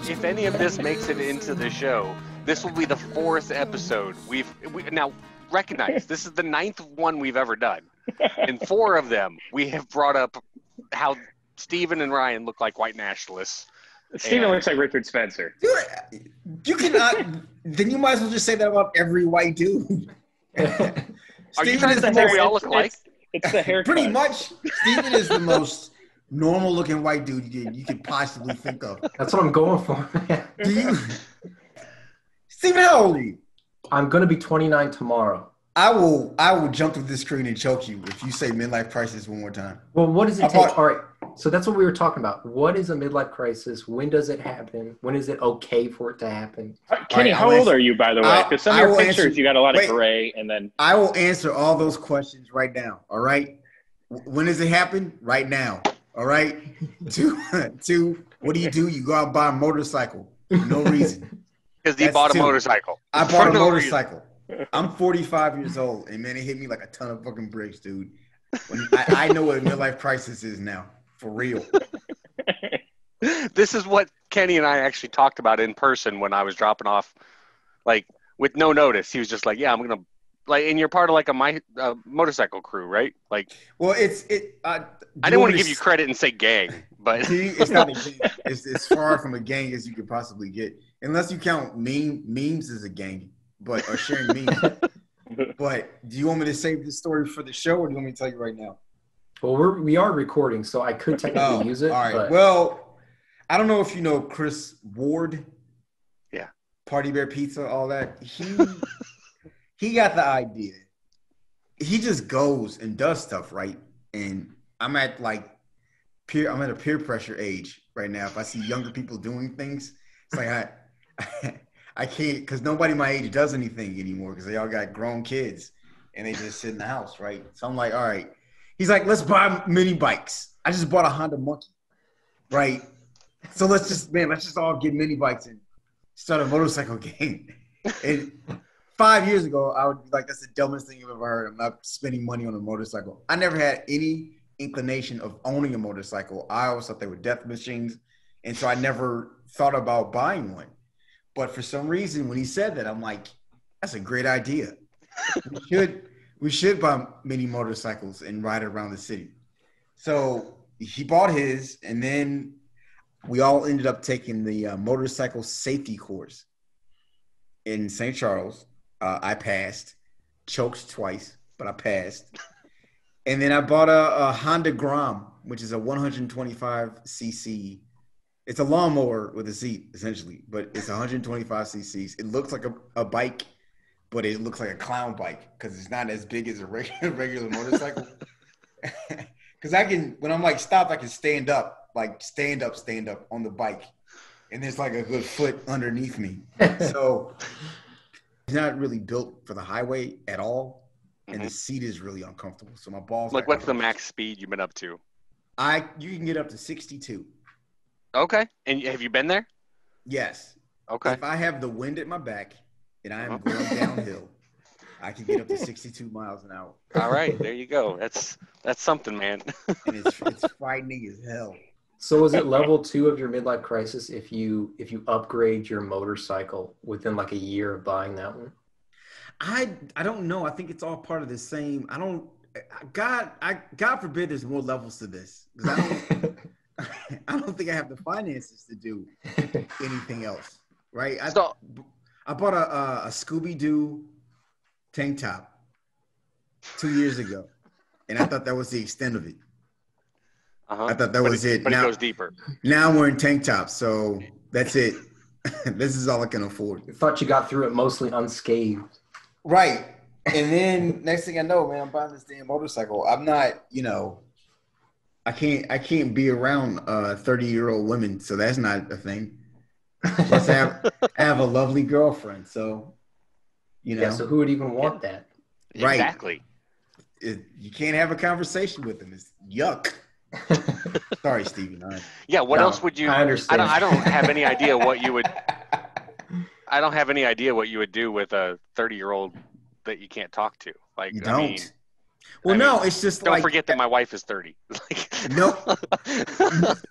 If any of this makes it into the show, this will be the 4th episode. We now recognize this is the 9th one we've ever done. In 4 of them, we have brought up how Steven and Ryan look like white nationalists. Steven looks like Richard Spencer. Dude, you cannot. Then you might as well just say that about every white dude. Are you trying to say we all look alike? It's the haircut. Pretty much. Steven is the most normal-looking white dude you could possibly think of. That's what I'm going for, man. Do you? Steven, how old are you? I'm going to be 29 tomorrow. I will jump through this screen and choke you if you say midlife crisis one more time. Well, what does it take? All right, so that's what we were talking about. What is a midlife crisis? When does it happen? When is it okay for it to happen? Kenny, how old are you, by the way? Because some of your pictures, you got a lot of gray, and then I will answer all those questions right now. All right. When does it happen? Right now. All right. Two. What do? You go out and buy a motorcycle for no reason. Because he bought a motorcycle. I bought a motorcycle. I'm 45 years old, and man, it hit me like a ton of fucking bricks, dude. I know what a midlife crisis is now, for real. This is what Kenny and I actually talked about in person when I was dropping off, like with no notice. He was just like, "Yeah, I'm gonna." Like, and you're part of like a motorcycle crew, right? Like, well, I didn't want to give you credit and say gang, but it's not a gang. It's far from a gang as you could possibly get, unless you count memes as a gang, or sharing memes. But do you want me to save this story for the show, or do you want me to tell you right now? Well, we are recording, so I could technically use it. All right. But... Well, I don't know if you know Chris Ward. Yeah. Party Bear Pizza, all that. He got the idea. He just goes and does stuff, right? And I'm at a peer pressure age right now. If I see younger people doing things, it's like I can't, because nobody my age does anything anymore because they all got grown kids and they just sit in the house, right? So I'm like, all right. He's like, let's buy mini bikes. I just bought a Honda Monkey, right? So let's just all get mini bikes and start a motorcycle gang. And 5 years ago, I would be like, that's the dumbest thing you've ever heard. I'm not spending money on a motorcycle. I never had any inclination of owning a motorcycle. I always thought they were death machines. And so I never thought about buying one. But for some reason, when he said that, I'm like, that's a great idea. We should buy mini motorcycles and ride around the city. So he bought his, and then we all ended up taking the motorcycle safety course in St. Charles. I passed, choked twice, but I passed. And then I bought a Honda Grom, which is a 125 cc. It's a lawnmower with a seat, essentially, but it's 125 cc's. It looks like a bike, but it looks like a clown bike because it's not as big as a regular motorcycle. Because when I'm like stopped, I can stand up on the bike, and there's like a good foot underneath me. So it's not really built for the highway at all, and the seat is really uncomfortable. So my balls. Like, what's the max speed you've been up to? You can get up to 62. Okay. And have you been there? Yes. Okay. If I have the wind at my back and I am going downhill, I can get up to 62 miles an hour. All right. There you go. That's something, man. And it's frightening as hell. So is it level 2 of your midlife crisis if you upgrade your motorcycle within like a year of buying that one? I don't know. I think it's all part of the same. God forbid there's more levels to this. Because I don't think I have the finances to do anything else, right? I bought a Scooby-Doo tank top 2 years ago, and I thought that was the extent of it. I thought that was it. But it goes deeper. Now I'm wearing tank tops, so that's it. This is all I can afford. I thought you got through it mostly unscathed. Right. And then next thing I know, man, I'm buying this damn motorcycle. I'm not, I can't be around 30-year-old women, so that's not a thing. Plus, I have a lovely girlfriend, so Yeah, so who would even want that? Right. Exactly. You can't have a conversation with them. It's yuck. Sorry, Steven. Yeah. What else would you? I understand. I don't have any idea what you would. I don't have any idea what you would do with a 30-year-old that you can't talk to. Like, You don't. I mean, It's just don't like. forget that my wife is 30. No.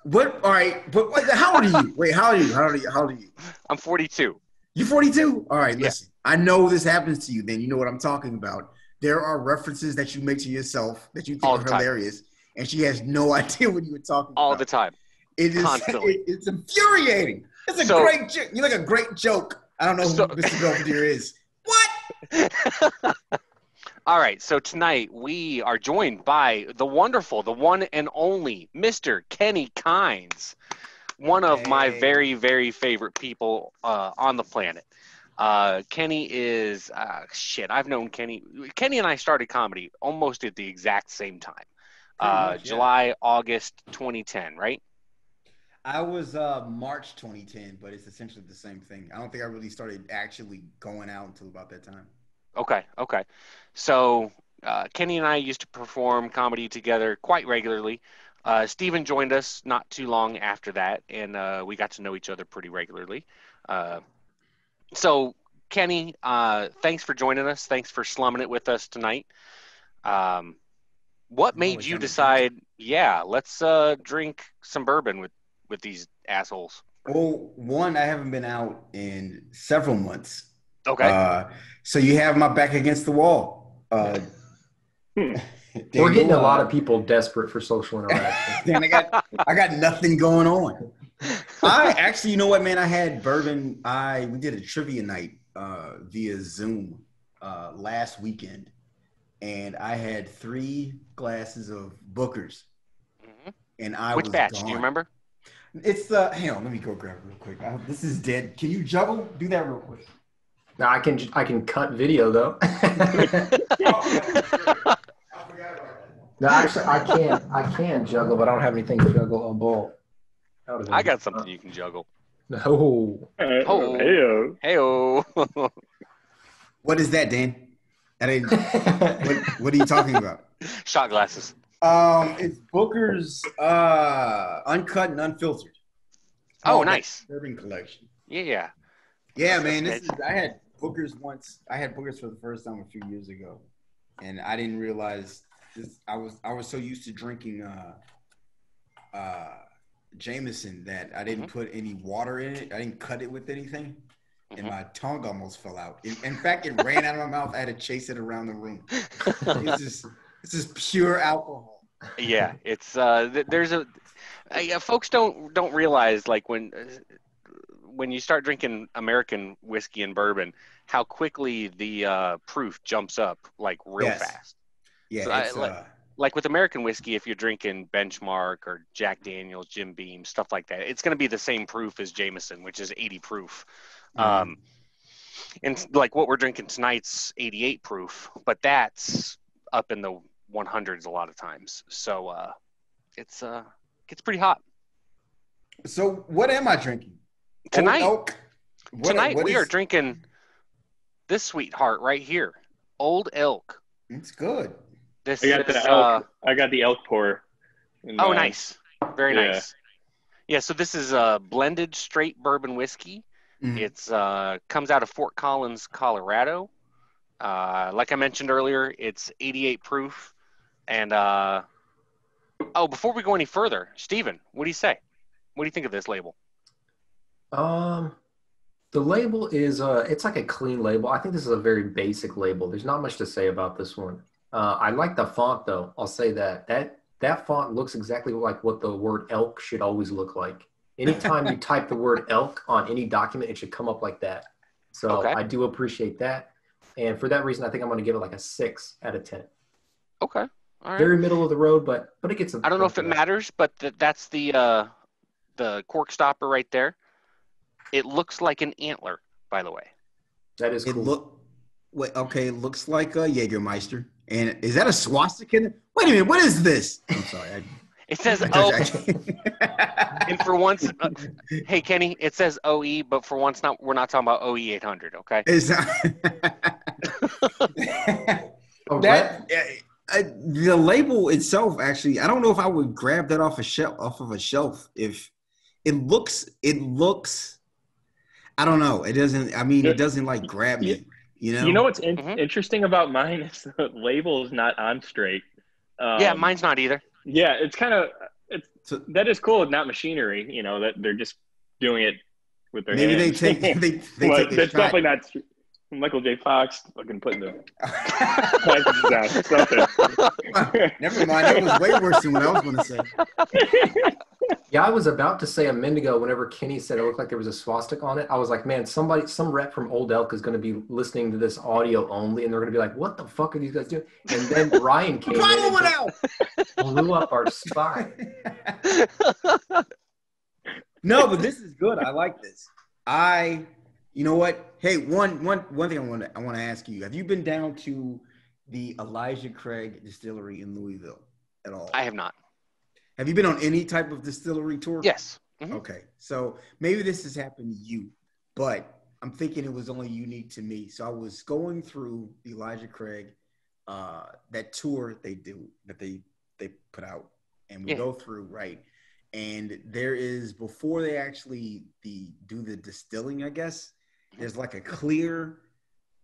What? All right. But how old are you? Wait, how old are you? I'm 42. You're 42? All right, Yeah. listen. I know this happens to you, then. You know what I'm talking about. There are references that you make to yourself that you think All are the time. hilarious, and she has no idea what you were talking about. All the time. It is Constantly. It's infuriating. It's a great joke. You like a great joke. I don't know who Mr. Belvedere is. What? All right, so tonight we are joined by the wonderful, the one and only Mr. Kenny Kynes, one of my very, very favorite people on the planet. Kenny is I've known Kenny. Kenny and I started comedy almost at the exact same time. Much, yeah. July, August 2010, right? I was March 2010, but it's essentially the same thing. I don't think I really started actually going out until about that time. Okay. So Kenny and I used to perform comedy together quite regularly. Steven joined us not too long after that, and we got to know each other pretty regularly. So, Kenny, thanks for joining us. Thanks for slumming it with us tonight. What made you decide, let's drink some bourbon with these assholes? Well, one, I haven't been out in several months. Okay. So you have my back against the wall. We're getting a lot of people desperate for social interaction. Dan, I got nothing going on. I actually, you know what, man? I had bourbon. We did a trivia night via Zoom last weekend, and I had 3 glasses of Booker's, and I Which was batch? gone. Do you remember? It's hang on, let me go grab it real quick. This is dead. Can you juggle? Do that real quick. No, I can cut video though. No, actually, I can juggle, but I don't have anything to juggle on ball. I got something you can juggle. No. Hey-o. What is that, Dan? What are you talking about? Shot glasses. It's Booker's uncut and unfiltered. Oh, nice. Bourbon collection. Yeah. Yeah, man. I had Booker's once. I had Booker's for the first time a few years ago, and I didn't realize this. I was so used to drinking Jameson that I didn't put any water in it. I didn't cut it with anything, and my tongue almost fell out. In fact, it ran out of my mouth. I had to chase it around the room. This is pure alcohol. Yeah, it's there's folks don't realize, like, when you start drinking American whiskey and bourbon, how quickly the proof jumps up, like, real fast. Yeah, so like with American whiskey, if you're drinking Benchmark or Jack Daniel's, Jim Beam, stuff like that, it's going to be the same proof as Jameson, which is 80 proof. And like what we're drinking tonight's 88 proof, but that's up in the 100s a lot of times. So it's gets pretty hot. So what am I drinking? Tonight? Old Elk? Tonight we are drinking this sweetheart right here, Old Elk. It's good. I got the elk pour. Nice. Very nice. Yeah, so this is a blended straight bourbon whiskey. It's comes out of Fort Collins, Colorado. Like I mentioned earlier, it's 88 proof. And before we go any further, Steven, what do you say? What do you think of this label? The label is it's like a clean label. I think this is a very basic label. There's not much to say about this one. I like the font though. I'll say that font looks exactly like what the word elk should always look like. Anytime you type the word elk on any document, it should come up like that. So I do appreciate that. And for that reason, I think I'm going to give it like a 6 out of 10. Okay. All right. Very middle of the road, but it gets I don't know if it matters, but that's the cork stopper right there. It looks like an antler, by the way. That is cool. It looks like a Jägermeister. And is that a swastika? Wait a minute, what is this? I'm sorry. It says O. And for once, hey Kenny, it says OE, but for once, we're not talking about OE 800, okay? It's not. The label itself, actually, I don't know if I would grab that off of a shelf. If it looks, I don't know. It doesn't. I mean, it doesn't like grab You, me. You you know. know what's interesting about mine is the label is not on straight. Yeah, mine's not either. Yeah, it's kind of So that is cool. Not machinery, that they're just doing it with their maybe hands. they But took a that's shot. definitely not Michael J. Fox fucking putting the packages out. Something. Never mind. That was way worse than what I was going to say. Yeah, I was about to say a minute ago, whenever Kenny said it looked like there was a swastika on it, I was like, man, some rep from Old Elk is going to be listening to this audio only, and they're going to be like, what the fuck are these guys doing? And then Ryan came in and blew up our spot. No, but this is good. I like this. You know what? Hey, one thing I want to ask you. Have you been down to the Elijah Craig Distillery in Louisville at all? I have not. Have you been on any type of distillery tour? Yes. Okay. So maybe this has happened to you, but I'm thinking it was only unique to me. So I was going through the Elijah Craig, that tour they put out, and we go through, right? And there is, before they actually do the distilling, I guess, there's like a clear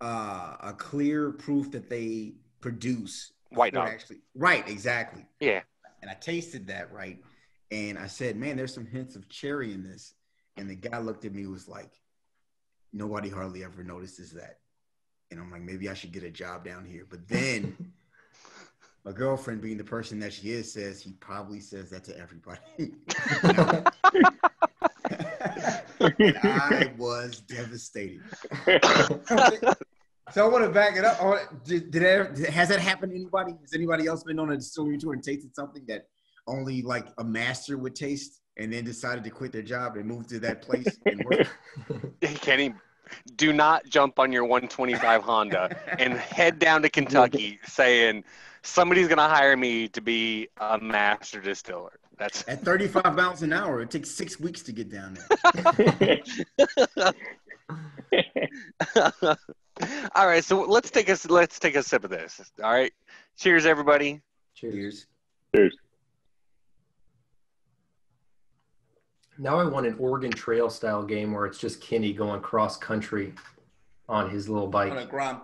proof that they produce. White dog. Right, exactly. Yeah. And I tasted that, right? And I said, man, there's some hints of cherry in this. And the guy looked at me and was like, nobody hardly ever notices that. And I'm like, maybe I should get a job down here. But then my girlfriend, being the person that she is, says he probably says that to everybody. I was devastated. So I want to back it up. Has that happened to anybody? Has anybody else been on a distillery tour and tasted something that only like a master would taste, and then decided to quit their job and move to that place and work? Kenny, do not jump on your 125 Honda and head down to Kentucky saying somebody's going to hire me to be a master distiller. That's at 35 miles an hour. It takes 6 weeks to get down there. All right, so let's take a sip of this. All right, cheers, everybody. Cheers. Cheers. Now I want an Oregon Trail style game where it's just Kenny going cross country on his little bike. On a Grom.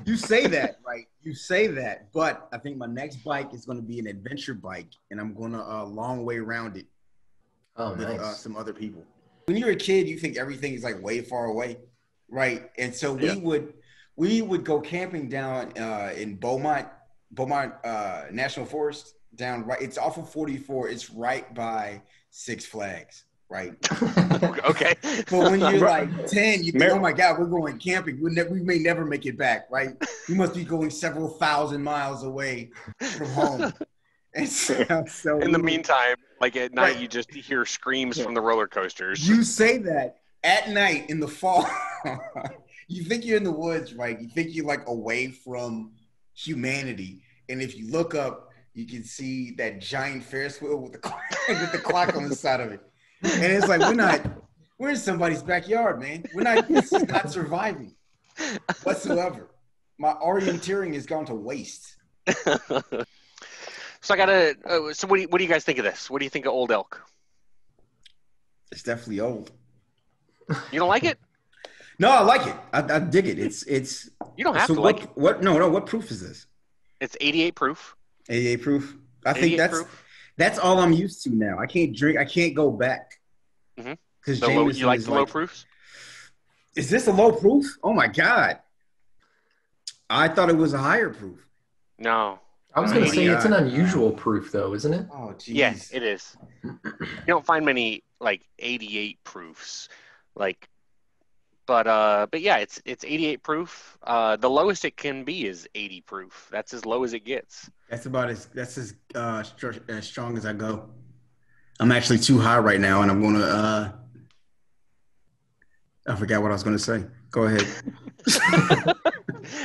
You say that, right? You say that, but I think my next bike is going to be an adventure bike, and I'm going to a long way around it. Oh, with, nice. Some other people. When you're a kid, you think everything is like way far away, right? And so we would go camping down in Beaumont National Forest. Down right, it's off of 44. It's right by Six Flags, right? Okay. But when you're like 10, you think, oh my God, we're going camping. We may never make it back, right? We must be going several thousand miles away from home. And so in the meantime, like at night, you just hear screams from the roller coasters. You say that at night in the fall. You think you're in the woods, right? You think you're like away from humanity. And if you look up, you can see that giant Ferris wheel with the clock on the side of it. And it's like, we're in somebody's backyard, man. This is not surviving whatsoever. My orienteering has gone to waste. So what do you guys think of this? What do you think of Old Elk? It's definitely old. You don't like it? No, I like it. I dig it. It's. You don't have to like it. What proof is this? It's 88 proof. 88 proof. I think that's all I'm used to now. I can't drink. I can't go back. Because you like the low proofs? Is this a low proof? Oh my God! I thought it was a higher proof. No, I was going to say it's an unusual proof, though, isn't it? Oh, geez. Yes, it is. You don't find many like 88 proofs, but yeah, it's 88 proof. The lowest it can be is 80 proof. That's as low as it gets. That's as strong as I go. I'm actually too high right now, and I'm gonna. I forgot what I was gonna say. Go ahead.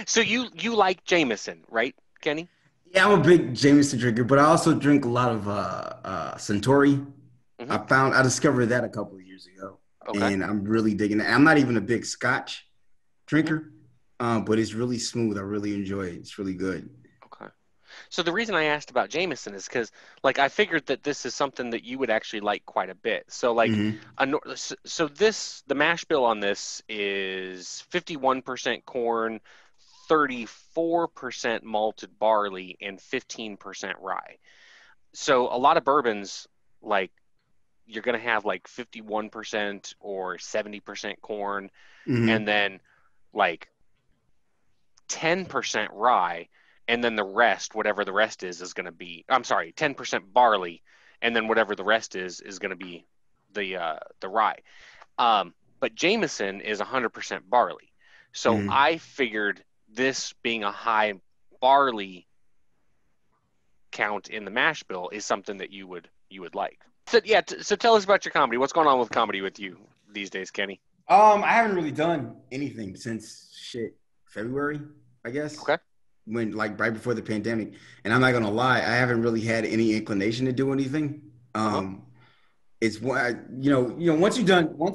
So you like Jameson, right, Kenny? Yeah, I'm a big Jameson drinker, but I also drink a lot of Suntory. I discovered that a couple of years ago, and I'm really digging it. I'm not even a big Scotch drinker, but it's really smooth. I really enjoy it. It's really good. Okay. So the reason I asked about Jameson is because, like, I figured that this is something that you would actually like quite a bit. So, like, the mash bill on this is 51% corn, 34% malted barley, and 15% rye. So a lot of bourbons, like, you're gonna have like 51% or 70% corn, and then like 10% rye, and then the rest, whatever the rest is going to be. I'm sorry, 10% barley, and then whatever the rest is going to be the rye. But Jameson is 100% barley, so I figured this being a high barley count in the mash bill is something that you would like. So yeah, so tell us about your comedy. What's going on with comedy with you these days, Kenny? I haven't really done anything since February, I guess. Okay. When like right before the pandemic, and I'm not gonna lie, I haven't really had any inclination to do anything. It's why once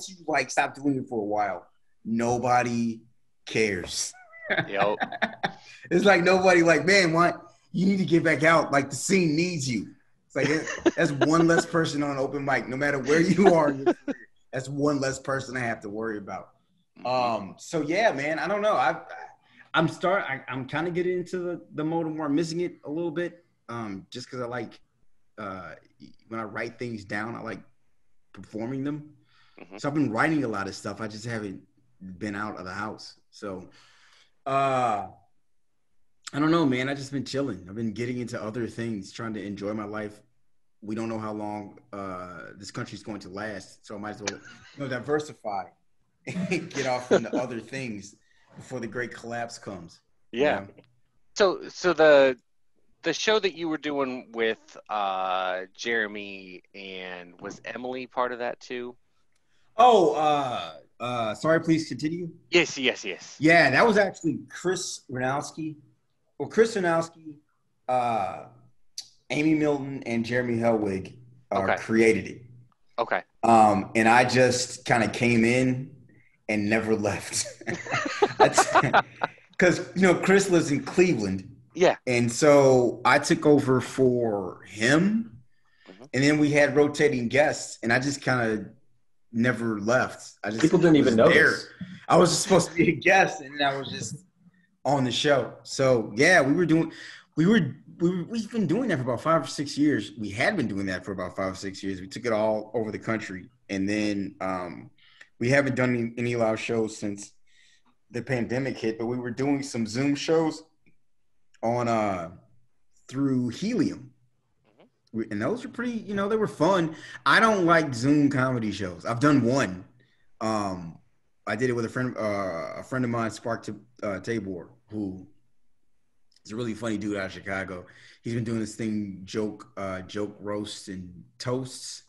you like stop doing it for a while, nobody cares. Yep. It's like nobody like, man, you need to get back out. Like the scene needs you. It's like that's one less person on an open mic, no matter where you are in your career. That's one less person I have to worry about. So yeah, man, I don't know. I'm kind of getting into the mode of more missing it a little bit. Just because I like when I write things down, I like performing them. So I've been writing a lot of stuff. I just haven't been out of the house. So I don't know, man. I just been chilling. I've been getting into other things, trying to enjoy my life. We don't know how long this country's going to last, so I might as well diversify and get off into other things before the great collapse comes. Yeah. So the show that you were doing with Jeremy, and was Emily part of that too? Oh, sorry, please continue. Yes. Yeah, that was actually Chris Ranowski. Well, Chris Ranowski, Amy Milton, and Jeremy Hellwig created it. Okay. And I just kind of came in and never left. Because, Chris lives in Cleveland. Yeah. And so I took over for him. And then we had rotating guests, and I just kind of never left. People didn't even know there. I was just supposed to be a guest, and I was just on the show. So, yeah, we've been doing that for about 5 or 6 years. We had been doing that for about 5 or 6 years. We took it all over the country. And then we haven't done any live shows since the pandemic hit, but we were doing some Zoom shows through Helium. And those were pretty, they were fun. I don't like Zoom comedy shows. I've done one. I did it with a friend of mine, Spark Tabor, who is a really funny dude out of Chicago. He's been doing this thing, joke roasts and toasts.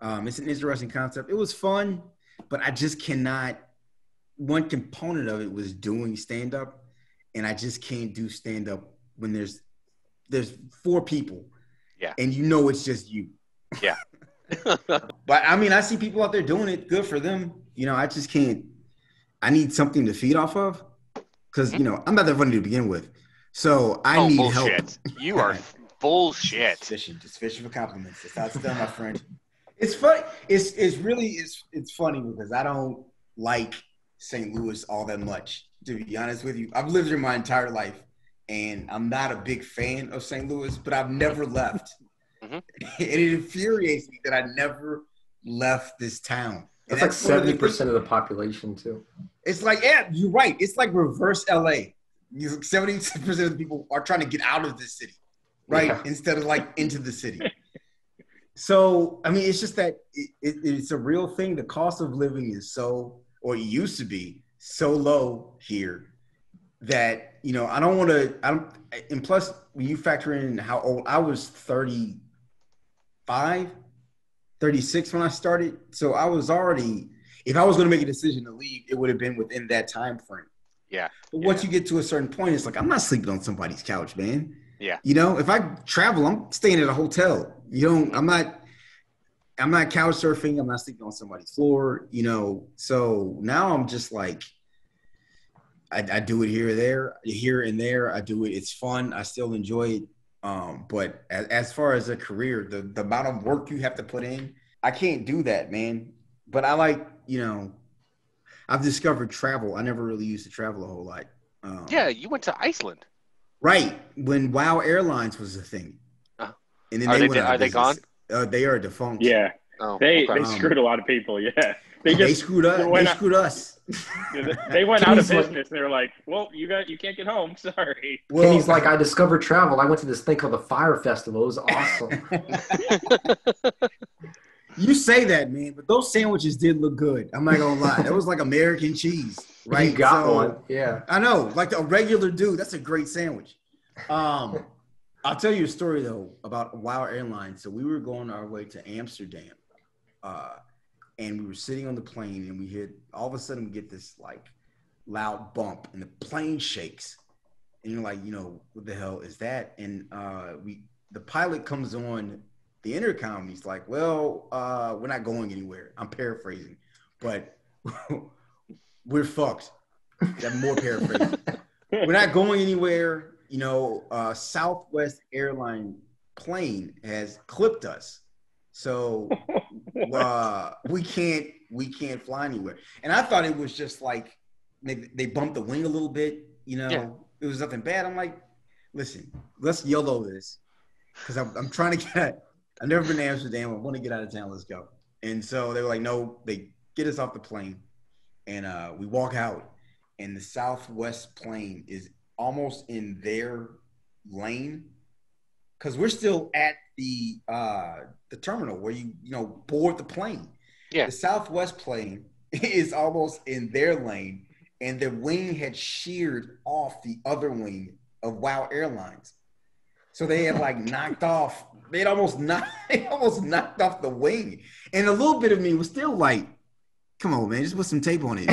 It's an interesting concept. It was fun, but I just cannot. One component of it was doing stand-up, and I just can't do stand-up when there's 4 people. Yeah. And it's just you. Yeah. But I mean, I see people out there doing it. Good for them. I just can't. I need something to feed off of because, I'm not that funny to begin with. So I need bullshit. help. You are bullshit. Just fishing for compliments. That's how it's done, my friend. It's funny. It's funny because I don't like St. Louis all that much, to be honest with you. I've lived here my entire life, and I'm not a big fan of St. Louis, but I've never left. And it infuriates me that I never left this town. That's like 70% of the population, too. It's like, yeah, you're right. It's like reverse LA. 70% of the people are trying to get out of this city, right? Yeah. Instead of like into the city. So, I mean, it's just that it's a real thing. The cost of living is or it used to be so low here that, I don't want to, and plus when you factor in how old I was, 35, 36 when I started. So I was already, if I was going to make a decision to leave, it would have been within that time frame. Yeah. But once you get to a certain point, it's like, I'm not sleeping on somebody's couch, man. Yeah. If I travel, I'm staying at a hotel. I'm not couch surfing. I'm not sleeping on somebody's floor, So now I'm just like, I do it here and there. I do it. It's fun. I still enjoy it. But as far as a career, the amount of work you have to put in, I can't do that, man. But I like, I've discovered travel. I never really used to travel a whole lot. Yeah, you went to Iceland. Right. When WoW Airlines was a thing. And then Are they gone? They are defunct. Yeah. Oh, They okay. screwed a lot of people. Yeah. They screwed us. They screwed us. They went out of business. And they were like, well, you can't get home. Sorry. Well, Kenny's like, I discovered travel. I went to this thing called the Fire Festival. It was awesome. You say that, man, but those sandwiches did look good. I'm not gonna lie. That was like American cheese, right? You got one. Yeah. I know. Like a regular dude, that's a great sandwich. I'll tell you a story though about WoW Airlines. So we were going our way to Amsterdam. And we were sitting on the plane and all of a sudden we get this like loud bump and the plane shakes. And you're like, what the hell is that? And the pilot comes on the intercom. He's like, well, we're not going anywhere. I'm paraphrasing, but we're fucked. I'm more paraphrasing. We're not going anywhere. Southwest airline plane has clipped us. So we can't fly anywhere. And I thought it was just like they bumped the wing a little bit. It was nothing bad. I'm like, listen, let's YOLO this because I'm trying to get. I've never been to Amsterdam. I want to get out of town. Let's go. And so they were like, no. They get us off the plane, and we walk out, and the Southwest plane is almost in their lane because we're still at the terminal where you board the plane. Yeah. The Southwest plane is almost in their lane, and the wing had sheared off the other wing of WoW Airlines. So they had like knocked off. They almost knocked off the wing, and a little bit of me was still like, "Come on, man, just put some tape on it."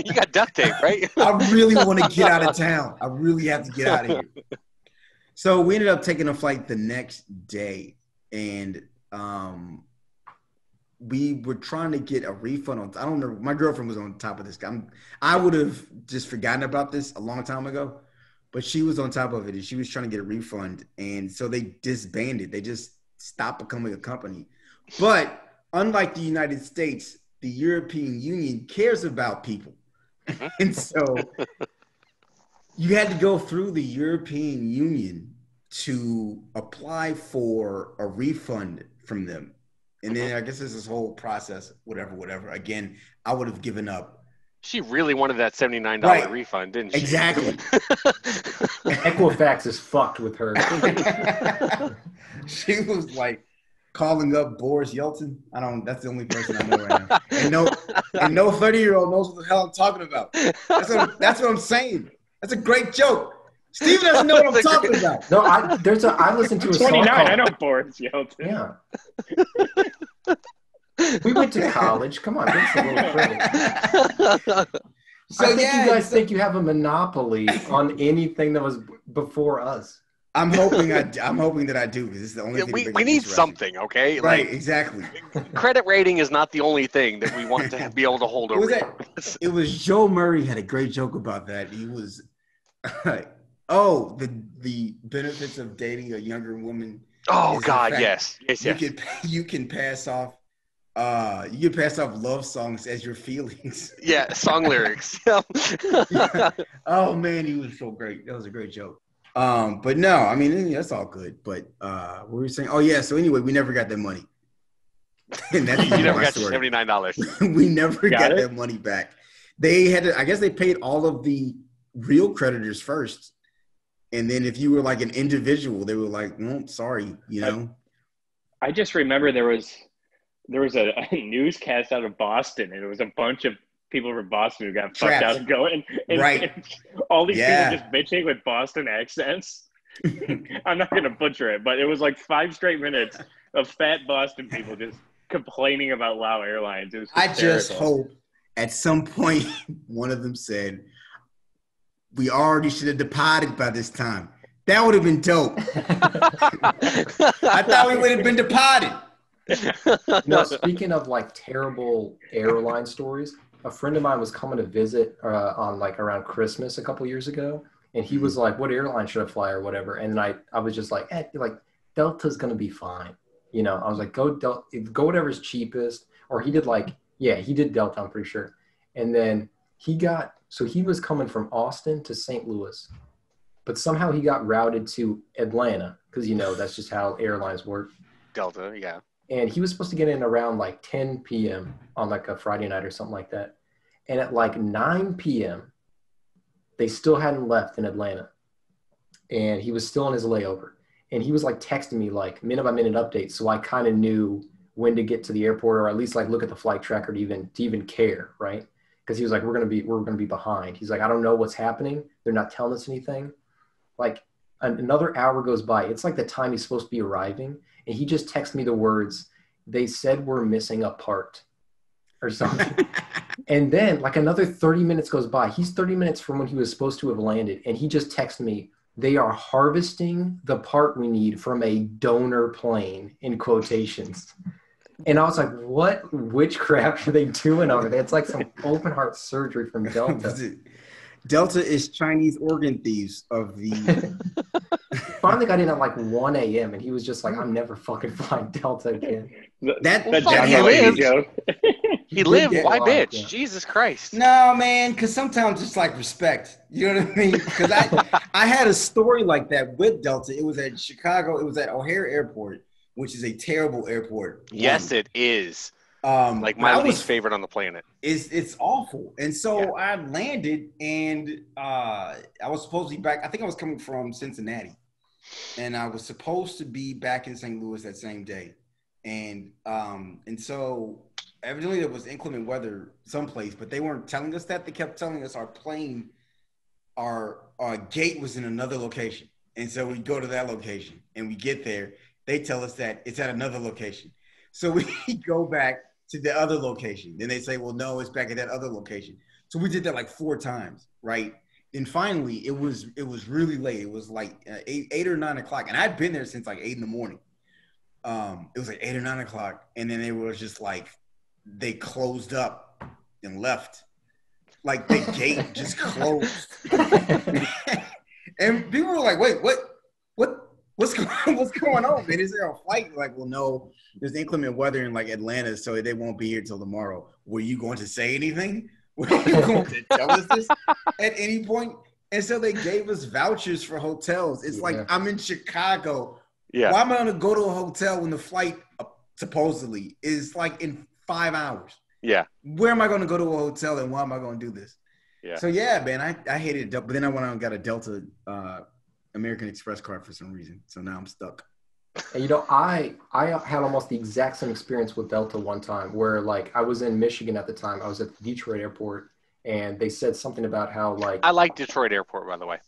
You got duct tape, right? I really want to get out of town. I really have to get out of here. So we ended up taking a flight the next day, and we were trying to get a refund. I don't know. My girlfriend was on top of this. I would have just forgotten about this a long time ago. But she was on top of it, and she was trying to get a refund. And so they disbanded. They just stopped becoming a company. But unlike the United States, the European Union cares about people. And so you had to go through the European Union to apply for a refund from them. And then I guess there's this whole process, whatever. Again, I would have given up. She really wanted that $79 refund, didn't she? Exactly. Equifax is fucked with her. She was like calling up Boris Yeltsin. That's the only person I know right now. And no 30-year-old knows what the hell I'm talking about. That's what I'm saying. That's a great joke. Steven doesn't know what I'm talking about. No, I listened to a song 29. called, I know Boris Yeltsin. Yeah. We went to college. Come on, give us a little credit. So you guys think you have a monopoly on anything that was before us. I'm hoping that I do because this is the only thing. We need something, okay? Right, exactly. Credit rating is not the only thing that we want to be able to hold over. It was Joe Murray had a great joke about that. He was, the benefits of dating a younger woman. Oh God, yes. You can pass off. You can pass off love songs as your feelings. Yeah, song lyrics. Yeah. Oh man, he was so great. That was a great joke. But no, I mean that's all good. But what were we saying? Oh yeah. So anyway, we never got that money. And that's you never got your $79. We never got that money back. They had to. I guess they paid all of the real creditors first, and then if you were like an individual, they were like, "Well, sorry," I just remember there was a newscast out of Boston, and it was a bunch of people from Boston who got fucked out and going. And all these people just bitching with Boston accents. I'm not going to butcher it, but it was like 5 straight minutes of fat Boston people just complaining about WoW Airlines. It was hysterical. I just hope at some point one of them said, "We already should have departed by this time." That would have been dope. I thought we would have been departed. No, speaking of like terrible airline stories, a friend of mine was coming to visit on like around Christmas a couple years ago, And he was like, what airline should I fly or whatever? And I was just like, Delta's going to be fine. You know, I was like, go whatever's cheapest. Or he did he did Delta, I'm pretty sure. And then he was coming from Austin to St. Louis, but somehow he got routed to Atlanta because, you know, that's just how airlines work. Delta, yeah. And he was supposed to get in around like 10 p.m. on like a Friday night or something like that. And at like 9 p.m., they still hadn't left in Atlanta. And he was still on his layover. And he was like texting me like minute by minute updates. So I kind of knew when to get to the airport, or at least like look at the flight tracker to even care, right? Because he was like, we're gonna be behind. He's like, I don't know what's happening. They're not telling us anything. Like another hour goes by. It's like the time he's supposed to be arriving, and he just texts me the words, "They said we're missing a part," or something. And then like another 30 minutes goes by. He's 30 minutes from when he was supposed to have landed, and he just texts me, "They are harvesting the part we need from a donor plane," in quotations. And I was like, what witchcraft are they doing over there? It's like some open heart surgery from Delta. Delta is Chinese organ thieves of the... Finally got in at like 1 a.m. and he was just like, I'm never fucking flying Delta again. He lived. Why, bitch? Yeah. Jesus Christ. No, man, because sometimes it's like respect. You know what I mean? Because I had a story like that with Delta. It was at Chicago. It was at O'Hare Airport, which is a terrible airport. Yes, it is. Like my least favorite on the planet. It's awful. And so I landed, and I was supposed to be back. I think I was coming from Cincinnati, and I was supposed to be back in St. Louis that same day. And so evidently there was inclement weather someplace, but they weren't telling us that. They kept telling us our gate was in another location. And so we go to that location, and we get there. They tell us that it's at another location. So we go back to the other location. Then they say, well, no, it's back at that other location. So we did that like 4 times, right? And finally, it was really late. It was like 8 or 9 o'clock. And I'd been there since like 8 in the morning. It was like 8 or 9 o'clock. And then they were just like, they closed up and left. Like the gate just closed. And people were like, wait, what's going on, man? Is there a flight? Like, well, no, there's inclement weather in like Atlanta, so they won't be here till tomorrow. Were you going to say anything? Were you going to tell us this at any point? And so they gave us vouchers for hotels. It's like, I'm in Chicago. Yeah. Why am I going to go to a hotel when the flight supposedly is like in 5 hours? Yeah. Where am I going to go to a hotel, and why am I going to do this? Yeah. So yeah, man, I hated it. But then I went out and got a Delta American Express card for some reason. So now I'm stuck. And, you know, I had almost the exact same experience with Delta one time where, like, I was in Michigan at the time. I was at the Detroit airport, and they said something about how, like... I like Detroit airport, by the way.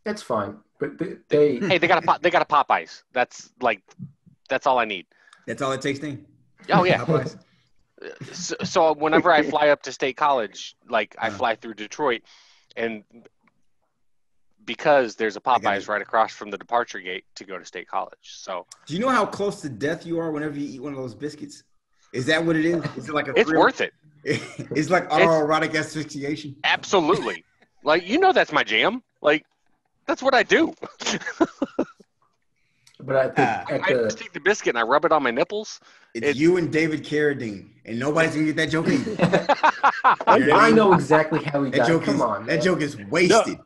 That's fine. But they got a Popeyes. That's all I need. That's all it takes, thing? Oh, yeah. Popeyes. So whenever I fly up to State College, like, I fly through Detroit, and... because there's a Popeyes right across from the departure gate to go to State College. So, do you know how close to death you are whenever you eat one of those biscuits? Is that what it is? Is it like a? It's worth it. It's like autoerotic asphyxiation. Absolutely. Like, you know, that's my jam. Like, that's what I do. But I just take the biscuit and I rub it on my nipples. It's you and David Carradine, and nobody's gonna get that joke either. I know exactly how he got it. Come on, that joke is wasted. No.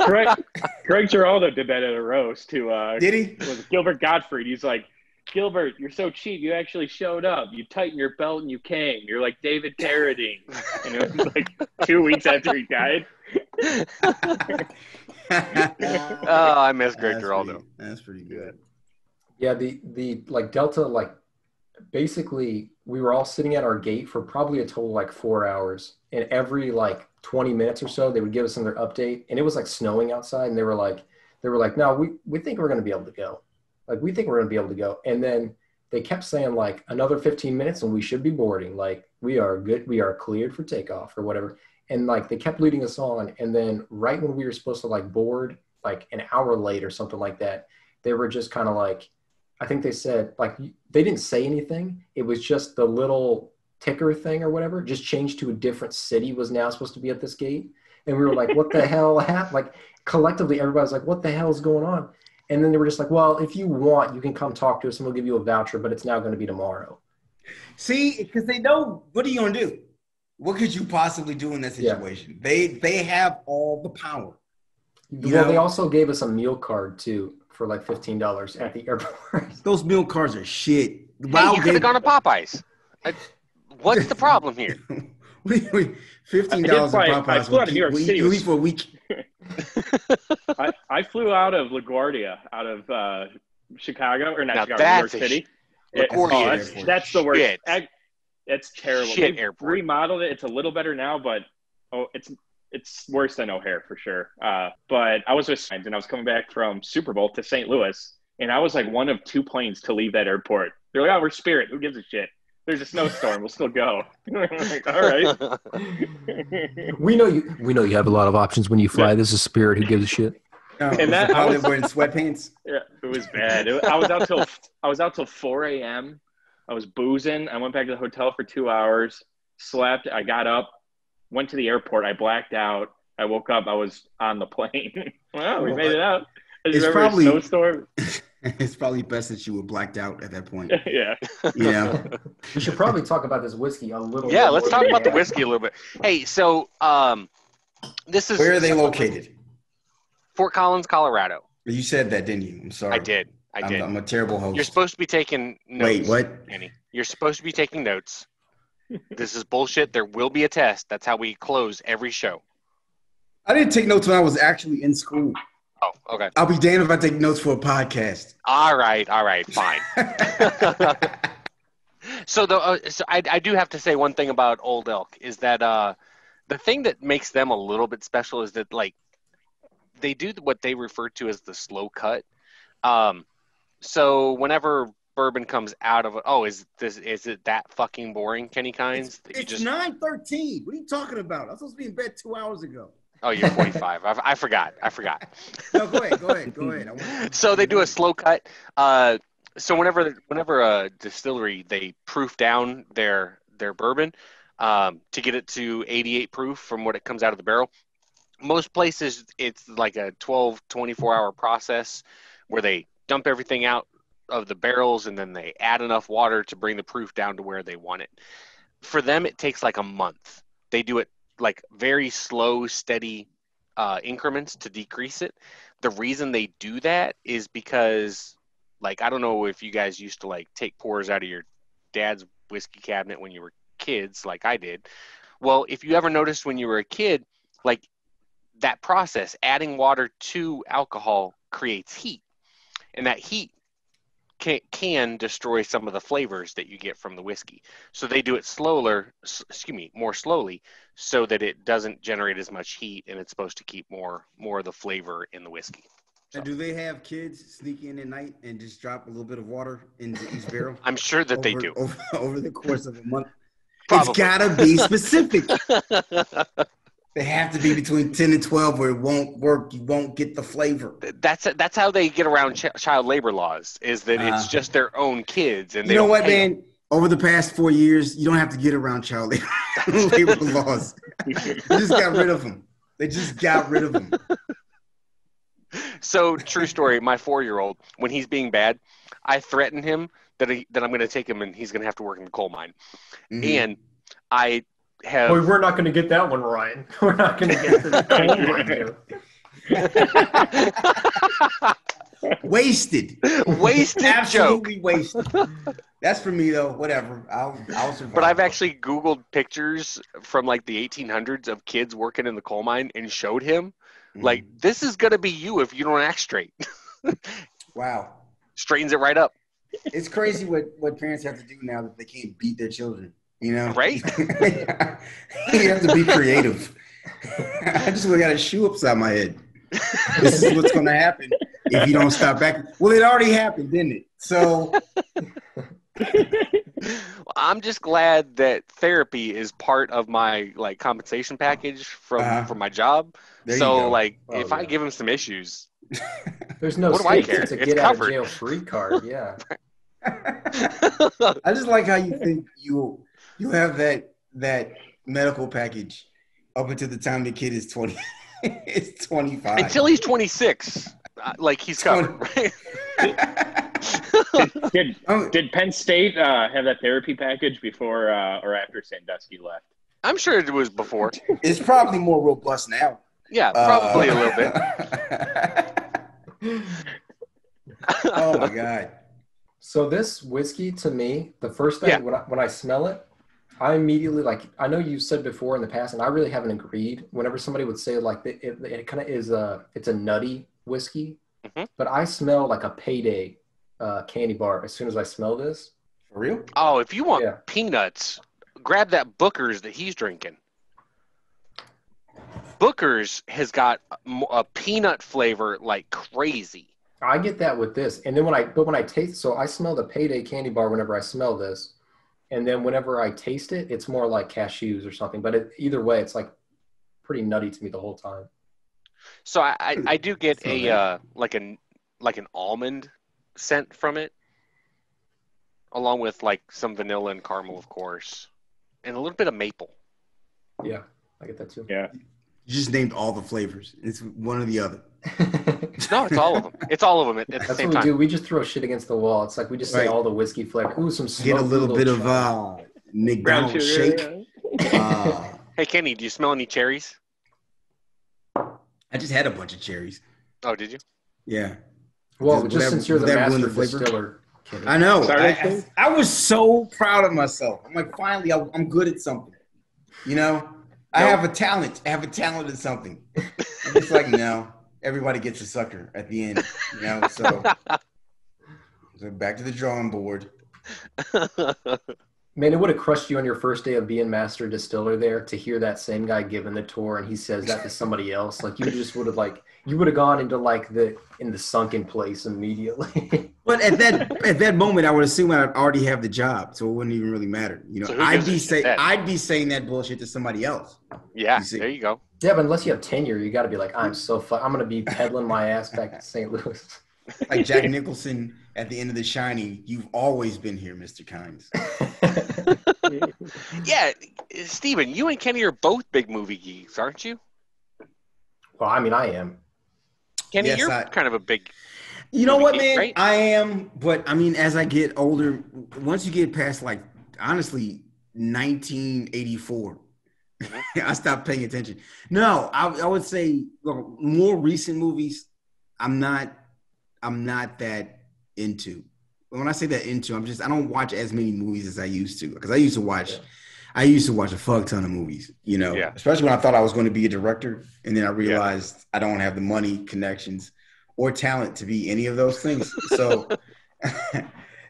Craig Giraldo did that at a roast to did he? Was Gilbert Gottfried. He's like, Gilbert, you're so cheap. You actually showed up. You tightened your belt and you came. You're like David Carradine. And it was like 2 weeks after he died. Oh, I miss Craig Giraldo. That's pretty good. Yeah, the like Delta, like basically we were all sitting at our gate for probably a total like 4 hours, and every like 20 minutes or so they would give us another update, and it was like snowing outside, and they were like no, we think we're going to be able to go, like we think we're going to be able to go. And then they kept saying like another 15 minutes and we should be boarding, like we are good, we are cleared for takeoff or whatever. And like they kept leading us on, and then right when we were supposed to like board, like an hour late or something like that, they were just kind of like, I think they said, like, they didn't say anything. It was just the little ticker thing or whatever just changed to a different city was now supposed to be at this gate. And we were like, what the hell happened? Like, collectively, everybody's like, what the hell is going on? And then they were just like, well, if you want, you can come talk to us and we'll give you a voucher, but it's now going to be tomorrow. See, because they know, what are you going to do? What could you possibly do in that situation? Yeah. They have all the power. They also gave us a meal card, too, for like $15 at the airport. Those meal cards are shit. Hey, you could have gone to Popeyes. What's the problem here? $15 at Popeyes. You leave for a week. I flew out of LaGuardia, out of Chicago, or not now Chicago, New York City. That's the worst. It's terrible. They've remodeled it. It's a little better now, but it's worse than O'Hare for sure. But I was with friends, and I was coming back from Super Bowl to St. Louis, and I was like one of 2 planes to leave that airport. They're like, "Oh, we're Spirit. Who gives a shit? There's a snowstorm. We'll still go." I'm like, all right. We know you have a lot of options when you fly. This is Spirit. Who gives a shit? No, and that I was wearing sweatpants. Yeah, it was bad. I was out till 4 a.m. I was boozing. I went back to the hotel for 2 hours, slept. I got up, went to the airport. I blacked out. I woke up. I was on the plane. Well, we made it out. It's probably a snowstorm. It's probably best that you were blacked out at that point. Yeah. Yeah. We should probably talk about this whiskey a little bit. Yeah, let's talk about the whiskey a little bit. Hey, so this is... Where are they located? Fort Collins, Colorado. You said that, didn't you? I'm sorry. I did. I'm a terrible host. You're supposed to be taking notes. Wait, what? Annie. You're supposed to be taking notes. This is bullshit. There will be a test. That's how we close every show. I didn't take notes when I was actually in school. Oh, okay. I'll be damned if I take notes for a podcast. All right, fine. So I do have to say one thing about Old Elk is that the thing that makes them a little bit special is that like they do what they refer to as the slow cut. So whenever bourbon comes out of is it that fucking boring, Kenny Kynes? It's 9:13. What are you talking about? I was supposed to be in bed 2 hours ago. Oh, you're 45. I forgot. No, go ahead. So they do a slow cut. So whenever a distillery, they proof down their bourbon to get it to 88 proof from what it comes out of the barrel. Most places, it's like a 12, 24-hour process where they dump everything out of the barrels and then they add enough water to bring the proof down to where they want it. For them, it takes like a month. They do it like very slow, steady increments to decrease it. The reason they do that is because, like, I don't know if you guys used to like take pours out of your dad's whiskey cabinet when you were kids, like I did. Well, if you ever noticed when you were a kid, like that process, adding water to alcohol creates heat, and that heat can destroy some of the flavors that you get from the whiskey. So they do it more slowly, so that it doesn't generate as much heat, and it's supposed to keep more of the flavor in the whiskey. So. And do they have kids sneak in at night and just drop a little bit of water into each barrel? I'm sure that they do. Over the course of a month. Probably. It's got to be specific. They have to be between 10 and 12 where it won't work. You won't get the flavor. That's how they get around child labor laws, is that it's just their own kids. And you know what, man? Over the past 4 years, you don't have to get around child labor laws. They just got rid of them. So, true story, my 4-year-old, when he's being bad, I threaten him that I'm going to take him and he's going to have to work in the coal mine. Mm-hmm. And I have... Well, we're not going to get that one, Ryan. We're not going to get to the coal mine here. Wasted Absolutely joke. Wasted. That's for me, though. Whatever. I'll survive. But I've actually Googled pictures from like the 1800s of kids working in the coal mine and showed him. Like, this is going to be you if you don't act straight. Wow. Straightens it right up. It's crazy what parents have to do now that they can't beat their children, you know? Right? You have to be creative. I just got a shoe upside my head. This is what's going to happen if you don't stop back. Well, it already happened, didn't it? So... I'm just glad that therapy is part of my like compensation package from my job. So like if I give him some issues, there's no it's a get out of jail free card. Yeah. I just like how you think you have that medical package up until the time the kid is 20. It's 25. Until he's 26. Like he's covered, right? Did Penn State have that therapy package before or after Sandusky left? I'm sure it was before. It's probably more robust now. Yeah, probably a little bit. Oh my God. So this whiskey, to me, the first thing when I smell it, I immediately, like, I know you said before in the past, and I really haven't agreed. Whenever somebody would say, like, it kind of is it's a nutty whiskey, but I smell like a Payday candy bar as soon as I smell this. For real? Oh, if you want peanuts, grab that Booker's that he's drinking. Booker's has got a peanut flavor like crazy. I get that with this, and then when I taste, so I smell the Payday candy bar whenever I smell this. And then whenever I taste it, it's more like cashews or something. But either way, it's like pretty nutty to me the whole time. So I do get like an almond scent from it, along with like some vanilla and caramel, of course, and a little bit of maple. Yeah, I get that too. Yeah. You just named all the flavors. It's one or the other. No, it's all of them. It's all of them at the That's same what we time. do. We just throw shit against the wall. It's like we just say all the whiskey flavor. Ooh, some smoke. Get a little bit of McDonald's shake. Hey, Kenny, do you smell any cherries? I just had a bunch of cherries. Oh, did you? Yeah. Well, just since you're the master distiller. Kenny. I know. I was so proud of myself. I'm like, finally, I'm good at something. You know? I have a talent. I have a talent at something. I'm just like, no. Everybody gets a sucker at the end, you know. So back to the drawing board. Man, it would have crushed you on your first day of being master distiller there to hear that same guy giving the tour and he says that to somebody else. Like you just would have gone into like the sunken place immediately. But at that moment, I would assume I'd already have the job, so it wouldn't even really matter. You know, So I'd be saying that bullshit to somebody else. Yeah, there you go. Yeah, but unless you have tenure, you got to be like, I'm going to be peddling my ass back to St. Louis. Like Jack Nicholson at the end of The Shining, you've always been here, Mr. Kynes. Yeah, Steven, you and Kenny are both big movie geeks, aren't you? Well, I mean, I am. Kenny, you're kind of a big. You know what, geek, man? right? I am, but I mean, as I get older, once you get past, like, honestly, 1984, I stopped paying attention. No, I would say more recent movies. I'm not that into. When I say that into, I don't watch as many movies as I used to, because I used to watch a fuck ton of movies, you know, especially when I thought I was going to be a director. And then I realized I don't have the money, connections, or talent to be any of those things. So,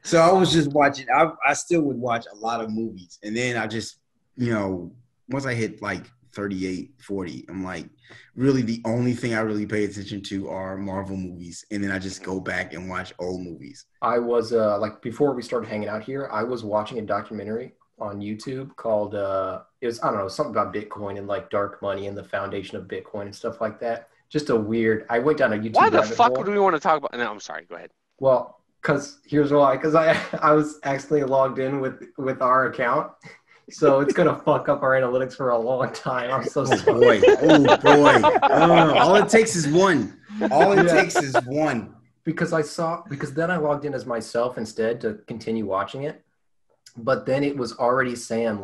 so I was just watching, I still would watch a lot of movies. And then I just, you know, once I hit like 38, 40, I'm like, really the only thing I really pay attention to are Marvel movies. And then I just go back and watch old movies. I was like, before we started hanging out here, I was watching a documentary on YouTube called it was, I don't know, something about Bitcoin and like dark money and the foundation of Bitcoin and stuff like that. Just a weird, I went down a YouTube Why the fuck hole. would we want to talk about? No, I'm sorry. Go ahead. Well, here's why. Because I was accidentally logged in with our account. So it's going to fuck up our analytics for a long time. I'm so sorry. Oh, boy. All it takes is one. Takes is one. Because then I logged in as myself instead to continue watching it. But then it was already saying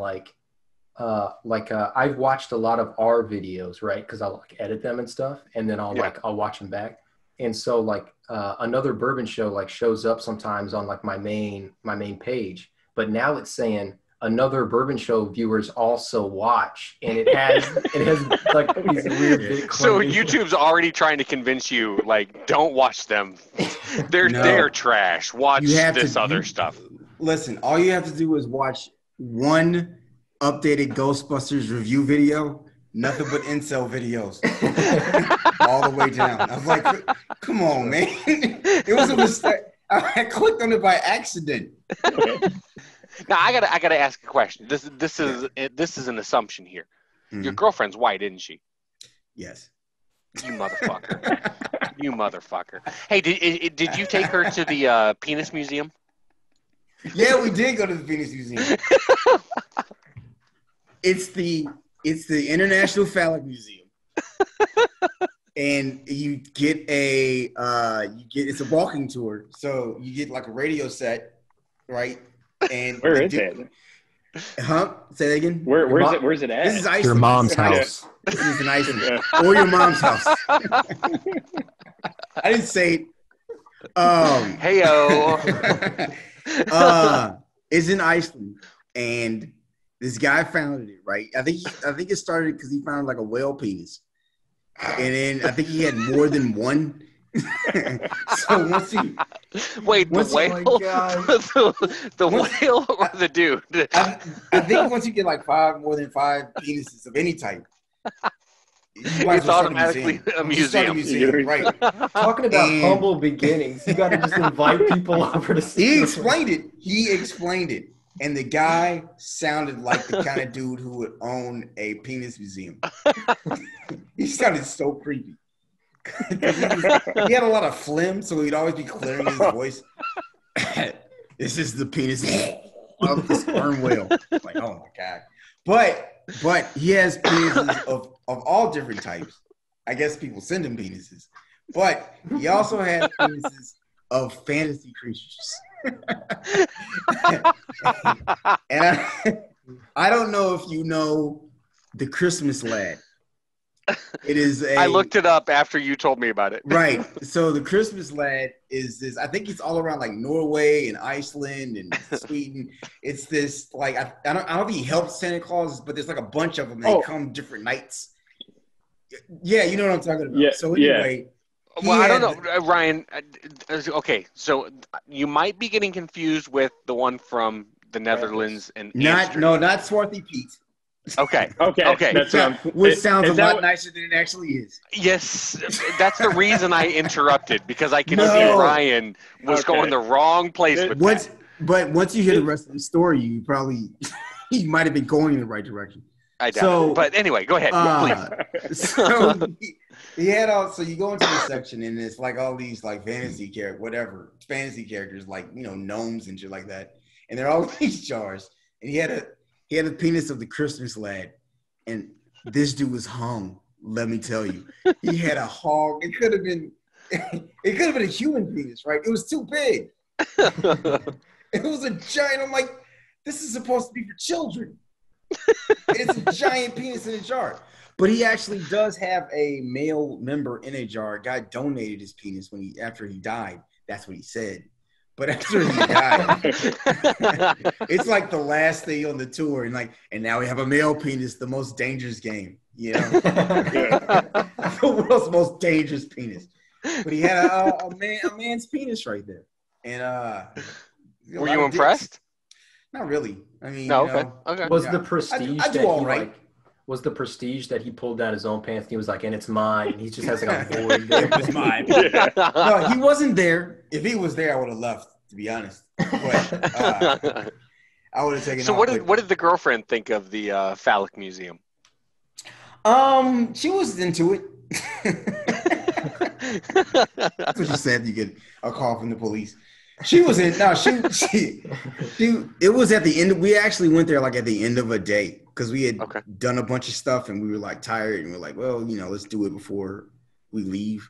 I've watched a lot of our videos, right? Because I'll like edit them and stuff. And then I'll watch them back. And so like another bourbon show like shows up sometimes on like my main page. But now it's saying another bourbon show viewers also watch, and it has like these weird Bitcoin. So YouTube's already trying to convince you, like, don't watch them. They're trash. Watch this other stuff. Listen, all you have to do is watch one updated Ghostbusters review video. Nothing but incel videos all the way down. I was like, come on, man. It was a mistake. I clicked on it by accident. Now I gotta ask a question. This is an assumption here. Mm-hmm. Your girlfriend's white, isn't she? Yes. You motherfucker. You motherfucker. Hey, did you take her to the penis museum? Yeah, we did go to the penis museum. It's the It's the International Phallic Museum. And you get it's a walking tour. So you get like a radio set, right? And where is it? Huh? Say that again. Where's it at? This is Iceland. Your mom's house. This is in Iceland. Or your mom's house. I didn't say it. Heyo. It's in Iceland, and this guy founded it, right? I think it started because he found like a whale penis, and then I think he had more than one. So once he wait, the whale, the whale, or the dude? I think once you get like more than five penises of any type, it's automatically a museum. Right? Talking about humble beginnings, you got to just invite people over to see. He explained it. And the guy sounded like the kind of dude who would own a penis museum. He sounded so creepy. He had a lot of phlegm, so he'd always be clearing his voice. This is the penis of the sperm whale. Like, oh my God. But he has penises of all different types. I guess people send him penises. But he also has penises of fantasy creatures. And I don't know if you know the Christmas lad. It is I looked it up after you told me about it. Right. So the Christmas lad is this. I think it's all around like Norway and Iceland and Sweden. It's this like I don't think he helps Santa Claus, but there's like a bunch of them. They come different nights. Yeah, you know what I'm talking about. Yeah, so anyway. Well, I don't know, Ryan. Okay, so you might be getting confused with the one from the Netherlands and not Swarthy Pete. Okay. Which sounds a lot nicer than it actually is. Yes, that's the reason I interrupted, because I can see Ryan was going the wrong place with that. But once you hear the rest of the story, you might have been going in the right direction. I doubt it. But anyway, go ahead, please. So he had so you go into the section and it's like all these like fantasy characters like gnomes and shit like that, and they're all in these jars. And he had a penis of the Christmas lad, and this dude was hung. Let me tell you, he had a hog. It could have been a human penis, right? It was too big. It was a giant. I'm like, this is supposed to be for children. It's a giant penis in a jar. But he actually does have a male member in a jar. A guy donated his penis after he died. That's what he said. But after he died, it's like the last thing on the tour, and now we have a male penis, the most dangerous game, the world's most dangerous penis. But he had a man's penis right there, and were you impressed? Not really. I mean, no. Okay. Was the prestige I do all right. Was the prestige that he pulled down his own pants and he was like, and it's mine. And he just has like a void there. It was mine. No, he wasn't there. If he was there, I would have left, to be honest. But I would have taken So off. what did the girlfriend think of the phallic museum? She was into it. That's what she said. You get a call from the police. She was in. No, she. It was at the end. We actually went there like at the end of a day because we had done a bunch of stuff and we were like tired and we were like, well, let's do it before we leave.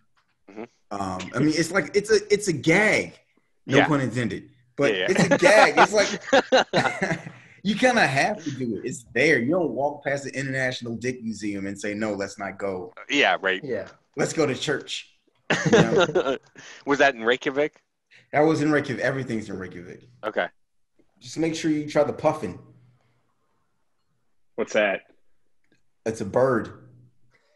Mm-hmm. I mean, it's like it's a gag. No pun intended. But it's a gag. It's like you kind of have to do it. It's there. You don't walk past the International Dick Museum and say, no, let's not go. Yeah, right. Yeah. Let's go to church. Was that in Reykjavik? That was in Reykjavik. Everything's in Reykjavik. Okay. Just make sure you try the puffin. What's that? It's a bird.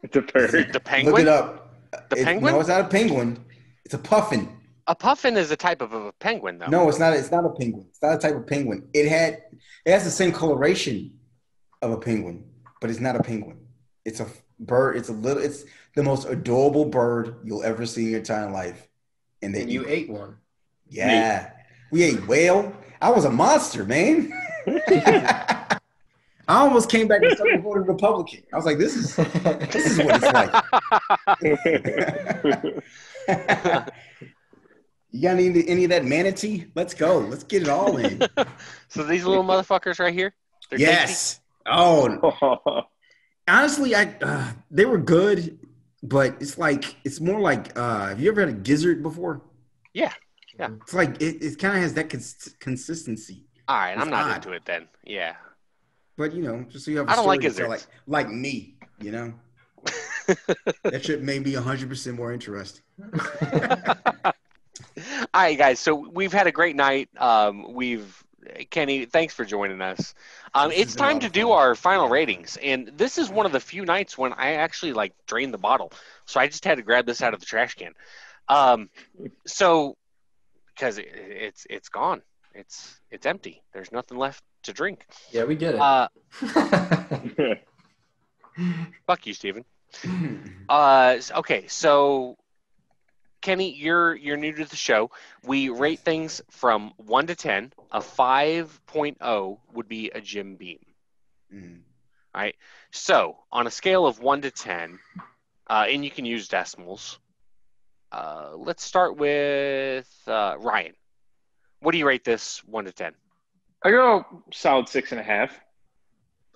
It's a bird. The penguin? Look it up. Penguin? No, it's not a penguin. It's a puffin. A puffin is a type of a penguin, though. No, it's not. It's not a penguin. It's not a type of penguin. It has the same coloration of a penguin, but it's not a penguin. It's a bird. It's the most adorable bird you'll ever see in your entire life. And you ate one. Yeah. We ate whale. I was a monster, man. I almost came back and started voting Republican. I was like, this is what it's like. You got any of that manatee? Let's go. Let's get it all in. So these little motherfuckers right here? Yes. Tasty? Oh. honestly, they were good, but it's more like have you ever had a gizzard before? Yeah. It's like it kind of has that consistency. All right, It's I'm not odd. into it then. Yeah. But just so you have a I don't story like to tell, gizzards. like me, that shit may be 100% more interesting. All right, guys. So we've had a great night. Kenny, thanks for joining us. It's time to do our final ratings, and this is one of the few nights when I actually drained the bottle. So I just had to grab this out of the trash can. So because it's gone, it's empty. There's nothing left to drink. Yeah, we get it. Fuck you, Steven. Okay, so Kenny, you're new to the show. We rate things from 1 to 10. A 5.0 would be a Jim Beam. Mm. All right. So on a scale of 1 to 10, and you can use decimals. Let's start with Ryan. What do you rate this 1 to 10? I go solid 6.5.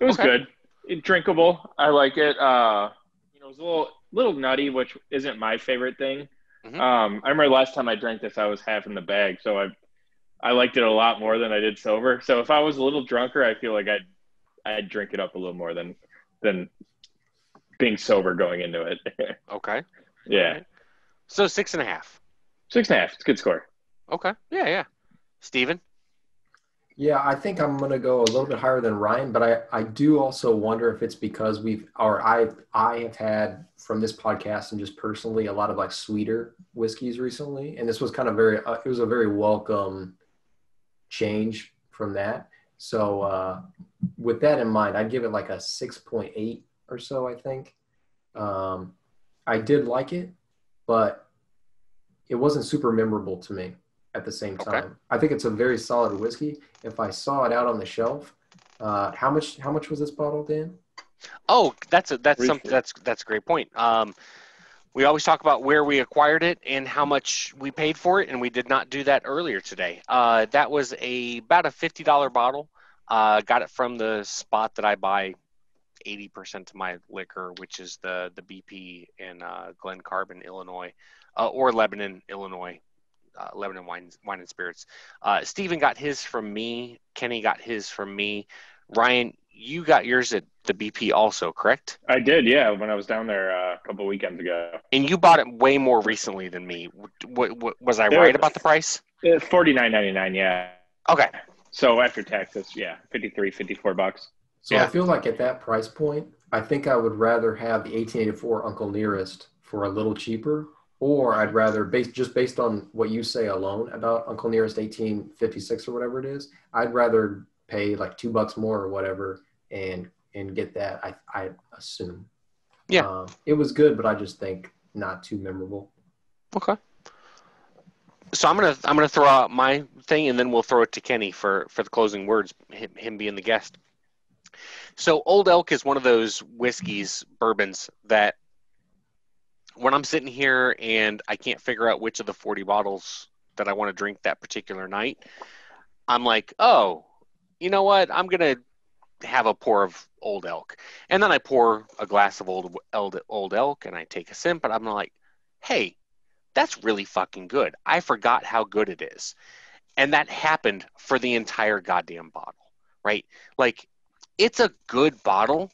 It was good. Drinkable. I like it. It was a little nutty, which isn't my favorite thing. Mm-hmm. I remember last time I drank this, I was half in the bag, so I liked it a lot more than I did sober. So if I was a little drunker, I feel like I'd drink it up a little more than being sober going into it. Okay. Yeah. Right. So 6.5. 6.5. It's a good score. Okay. Yeah. Steven? Yeah, I think I'm going to go a little bit higher than Ryan, but I do also wonder if it's because I have had from this podcast and just personally a lot of sweeter whiskeys recently, and this was kind of it was a very welcome change from that. So with that in mind, I'd give it a 6.8 or so, I think. I did like it, but it wasn't super memorable to me at the same time. Okay. I think it's a very solid whiskey. If I saw it out on the shelf, how much was this bottle, Dan? Oh, that's a great point. We always talk about where we acquired it and how much we paid for it, and we did not do that earlier today. That was about a $50 bottle. Got it from the spot that I buy 80% of my liquor, which is the BP in Glen Carbon, Illinois, or Lebanon, Illinois. Lebanon Wine and Spirits. Steven got his from me. Kenny got his from me. Ryan, you got yours at the BP also, correct? I did, yeah, when I was down there a couple weekends ago. And you bought it way more recently than me. Was I right about the price? $49.99, yeah. Okay. So after taxes, yeah, $54. So yeah. I feel like at that price point, I think I would rather have the 1884 Uncle Nearest for a little cheaper. Or I'd rather, based on what you say alone about Uncle Nearest 1856 or whatever it is, I'd rather pay $2 more or whatever and get that. I assume. Yeah, it was good, but I just think not too memorable. Okay. So I'm gonna throw out my thing, and then we'll throw it to Kenny for the closing words. Him being the guest. So Old Elk is one of those whiskeys, bourbons that. When I'm sitting here and I can't figure out which of the 40 bottles that I want to drink that particular night, I'm like, oh, you know what? I'm going to have a pour of Old Elk. And then I pour a glass of Old Elk and I take a sip, and I'm like, hey, that's really fucking good. I forgot how good it is. And that happened for the entire goddamn bottle, right? It's a good bottle,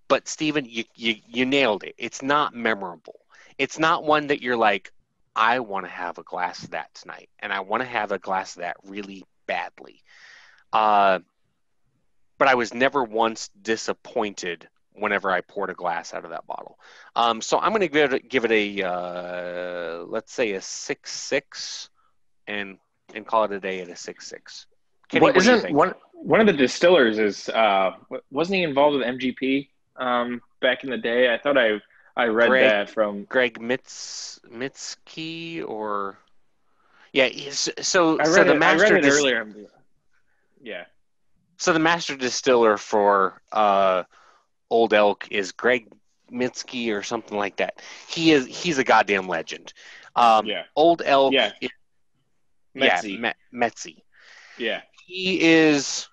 but Steven, you nailed it. It's not memorable. It's not one that you're like, I want to have a glass of that tonight, and I want to have a glass of that really badly. But I was never once disappointed whenever I poured a glass out of that bottle. So I'm going to give it a let's say a 6.6, and call it a day at a 6.6. Kenny, what do you think? One of the distillers is wasn't he involved with MGP back in the day? I thought I read that from Greg Mitski, or yeah. So I read the it, master I read it earlier. Yeah. So the master distiller for Old Elk is Greg Mitski or something like that. He's a goddamn legend. Old Elk. Yeah. Metzi. Metzi. Yeah. He is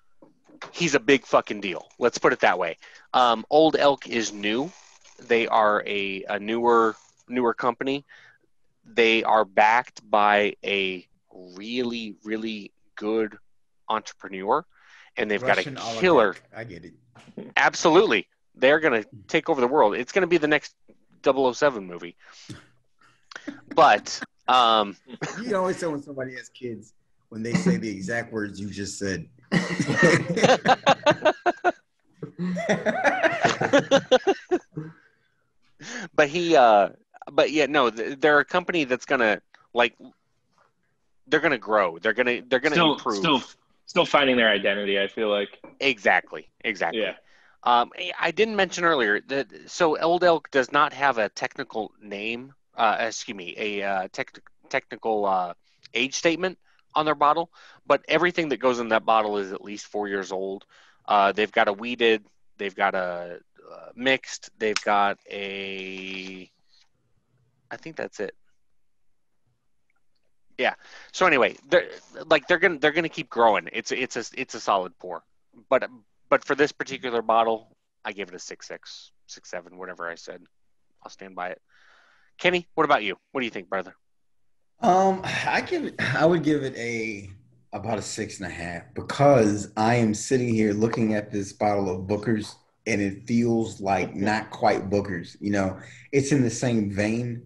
he's a big fucking deal. Let's put it that way. Old Elk is new. They are a newer company. They are backed by a really, really good entrepreneur, and they've Russian got a killer. oligarch. I get it. Absolutely. They're going to take over the world. It's going to be the next 007 movie. But you always say when somebody has kids, when they say the exact words you just said. But yeah, no, they're a company that's gonna they're gonna grow. They're gonna improve. Still finding their identity. I feel like Exactly. Yeah. I didn't mention earlier that Old Elk does not have a technical name. Technical age statement on their bottle, but everything that goes in that bottle is at least 4 years old. They've got a weeded, they've got a mixed, they've got I think that's it. Yeah. So anyway, they're gonna keep growing. It's a solid pour, but for this particular bottle, I give it a 6.6, 6.7, whatever I said. I'll stand by it. Kenny, what about you? What do you think, brother? I would give it about a 6.5 because I am sitting here looking at this bottle of Booker's and it feels like not quite Booker's. You know, it's in the same vein,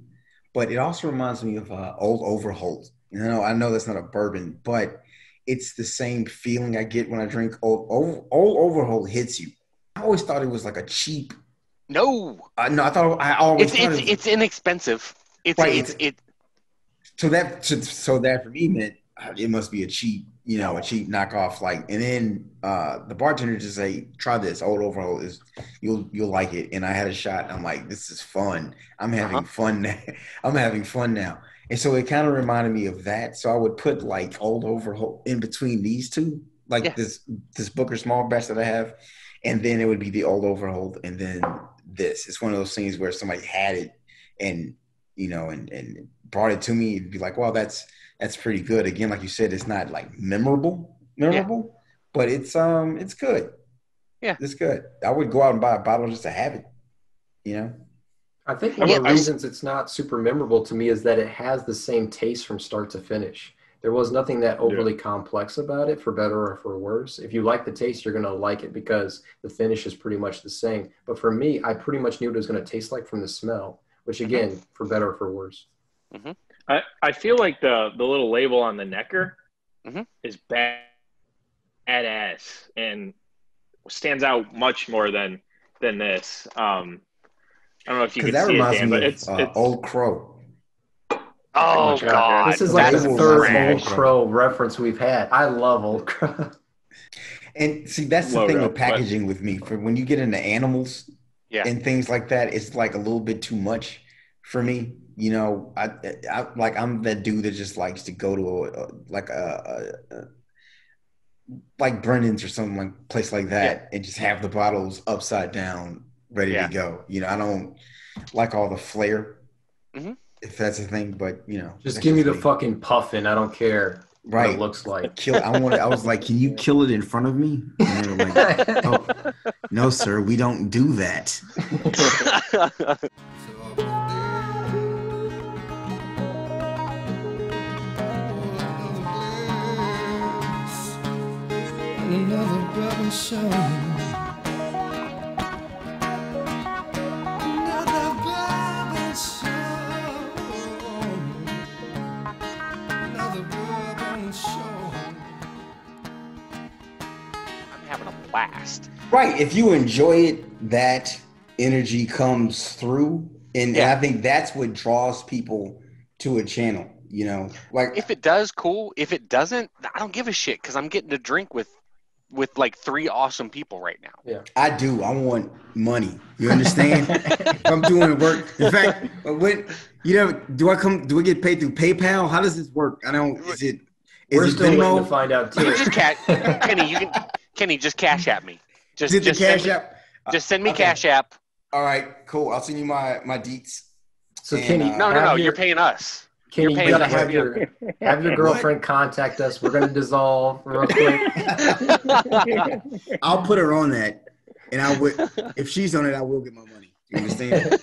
but it also reminds me of Old Overholt. You know, I know that's not a bourbon, but it's the same feeling I get when I drink Old Overholt hits you. I always thought it was like a cheap. No, I always thought it's inexpensive. So that for me meant it must be a cheap knockoff. And then the bartender just say, "Try this Old Overholt. You'll like it." And I had a shot. And I'm like, "This is fun. I'm having fun now. I'm having fun now." And so it kind of reminded me of that. So I would put like Old Overholt in between these two, this Booker small batch that I have, and then it would be the Old Overholt, and then this. It's one of those things where somebody had it and and brought it to me. It'd be like, "Well, that's pretty good." Again, like you said, it's not like memorable, but it's good. Yeah, it's good. I would go out and buy a bottle just to have it. I think one of the reasons it's not super memorable to me is that it has the same taste from start to finish. There was nothing that overly complex about it, for better or for worse. If you like the taste, you're going to like it because the finish is pretty much the same. But for me, I pretty much knew what it was going to taste like from the smell, which again, for better or for worse. Mm-hmm. I feel like the little label on the necker is badass and stands out much more than this. I don't know if you can see it, Dan, but it's Old Crow. Oh God! This is like the third Old Crow reference we've had. I love Old Crow. And see, that's the thing with packaging with me. For when you get into animals and things like that, it's like a little bit too much for me. I'm that dude that just likes to go to like Brennan's or something like place like that and just have the bottles upside down, ready to go. I don't like all the flair, if that's a thing. But just give me the fucking puffin. I don't care what it looks like. I was like, can you kill it in front of me? And they were like, oh, no, sir, we don't do that. Another Bourbon show. Another Bourbon show. Another Bourbon show. I'm having a blast. Right. If you enjoy it, that energy comes through. And I think that's what draws people to a channel, like if it does, cool. If it doesn't, I don't give a shit because I'm getting to drink with like 3 awesome people right now. Yeah, I do. I want money. You understand? If I'm doing work. In fact, when do I get paid through PayPal? How does this work? I don't. We're still waiting to find out too. Kenny, just cash at me. Just cash app. Just send me cash app. All right, cool. I'll send you my deets. So Kenny, no, you're paying us. Kenny, paying you gotta us. have your girlfriend contact us. We're gonna dissolve real quick. I'll put her on that, and I would. If she's on it, I will get my money. You understand?